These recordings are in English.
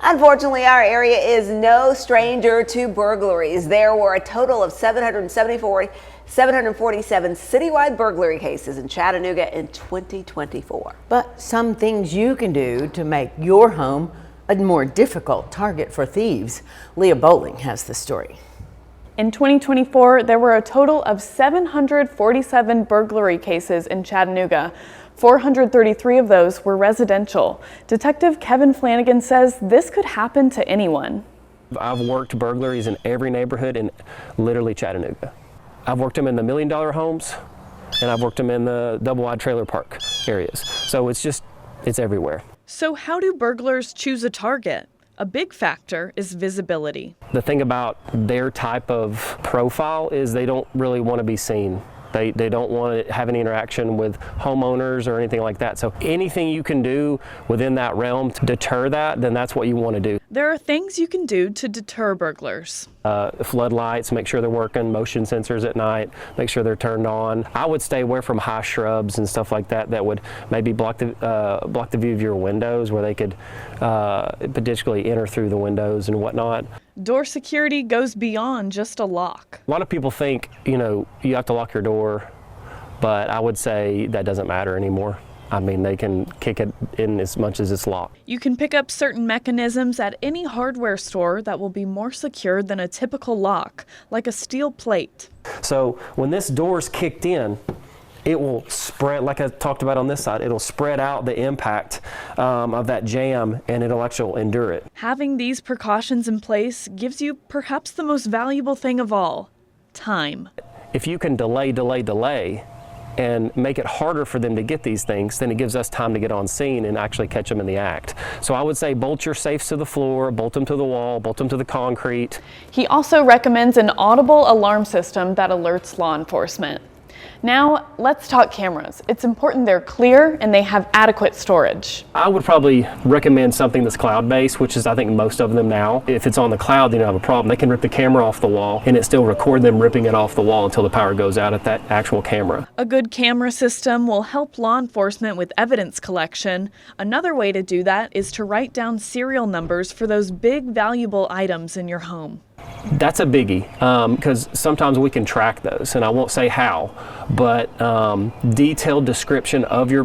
Unfortunately, our area is no stranger to burglaries. There were a total of 747 citywide burglary cases in Chattanooga in 2024. But some things you can do to make your home a more difficult target for thieves. Leah Bowling has the story. In 2024, there were a total of 747 burglary cases in Chattanooga. 433 of those were residential. Detective Kevin Flanagan says this could happen to anyone. I've worked burglaries in every neighborhood in literally Chattanooga. I've worked them in the $1 million homes, and I've worked them in the double-wide trailer park areas. So it's everywhere. So how do burglars choose a target? A big factor is visibility. The thing about their type of profile is they don't really want to be seen. They don't want to have any interaction with homeowners or anything like that. So anything you can do within that realm to deter that, then that's what you want to do. There are things you can do to deter burglars. Floodlights, make sure they're working, motion sensors at night, make sure they're turned on. I would stay away from high shrubs and stuff like that that would maybe block the view of your windows, where they could potentially enter through the windows and whatnot. Door security goes beyond just a lock. A lot of people think, you have to lock your door, but I would say that doesn't matter anymore. I mean, they can kick it in as much as it's locked. You can pick up certain mechanisms at any hardware store that will be more secure than a typical lock, like a steel plate. So when this door's kicked in, it will spread, like I talked about on this side, it'll spread out the impact of that jam, and it'll actually endure it. Having these precautions in place gives you perhaps the most valuable thing of all, time. If you can delay, and make it harder for them to get these things, then it gives us time to get on scene and actually catch them in the act. So I would say bolt your safes to the floor, bolt them to the wall, bolt them to the concrete. He also recommends an audible alarm system that alerts law enforcement. Now, let's talk cameras. It's important they're clear and they have adequate storage. I would probably recommend something that's cloud-based, which is I think most of them now. If it's on the cloud, they don't have a problem. They can rip the camera off the wall and it still record them ripping it off the wall until the power goes out at that actual camera. A good camera system will help law enforcement with evidence collection. Another way to do that is to write down serial numbers for those big valuable items in your home. That's a biggie, because sometimes we can track those, and I won't say how, but detailed description of your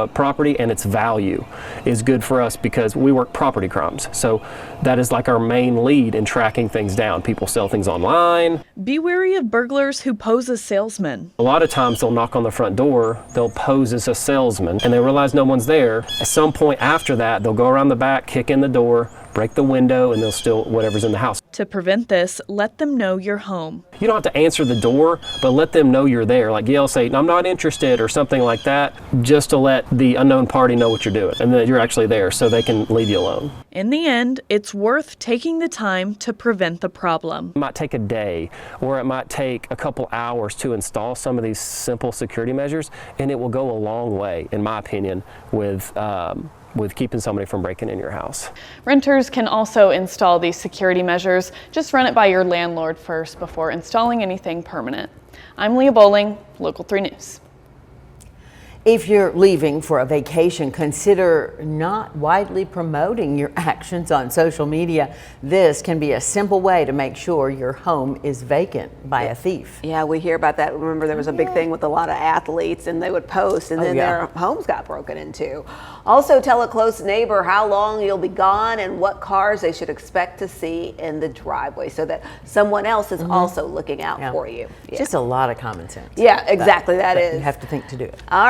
property and its value is good for us because we work property crimes. So that is like our main lead in tracking things down. People sell things online. Be wary of burglars who pose as salesmen. A lot of times they'll knock on the front door, they'll pose as a salesman, and they realize no one's there. At some point after that, they'll go around the back, kick in the door, break the window, and they'll steal whatever's in the house. To prevent this, let them know you're home. You don't have to answer the door, but let them know you're there. Like yell, say, "I'm not interested," or something like that, just to let the unknown party know what you're doing and that you're actually there so they can leave you alone. In the end, it's worth taking the time to prevent the problem. It might take a day, or it might take a couple hours to install some of these simple security measures, and it will go a long way, in my opinion, with keeping somebody from breaking in your house. Renters can also install these security measures. Just run it by your landlord first before installing anything permanent. I'm Leah Bowling, Local 3 News. If you're leaving for a vacation, consider not widely promoting your actions on social media. This can be a simple way to make sure your home is vacant by a thief. Yeah, we hear about that. Remember, there was a big thing with a lot of athletes, and they would post, and then their homes got broken into. Also, tell a close neighbor how long you'll be gone and what cars they should expect to see in the driveway, so that someone else is also looking out for you. Just a lot of common sense. Yeah, exactly. That is. You have to think to do it. All right.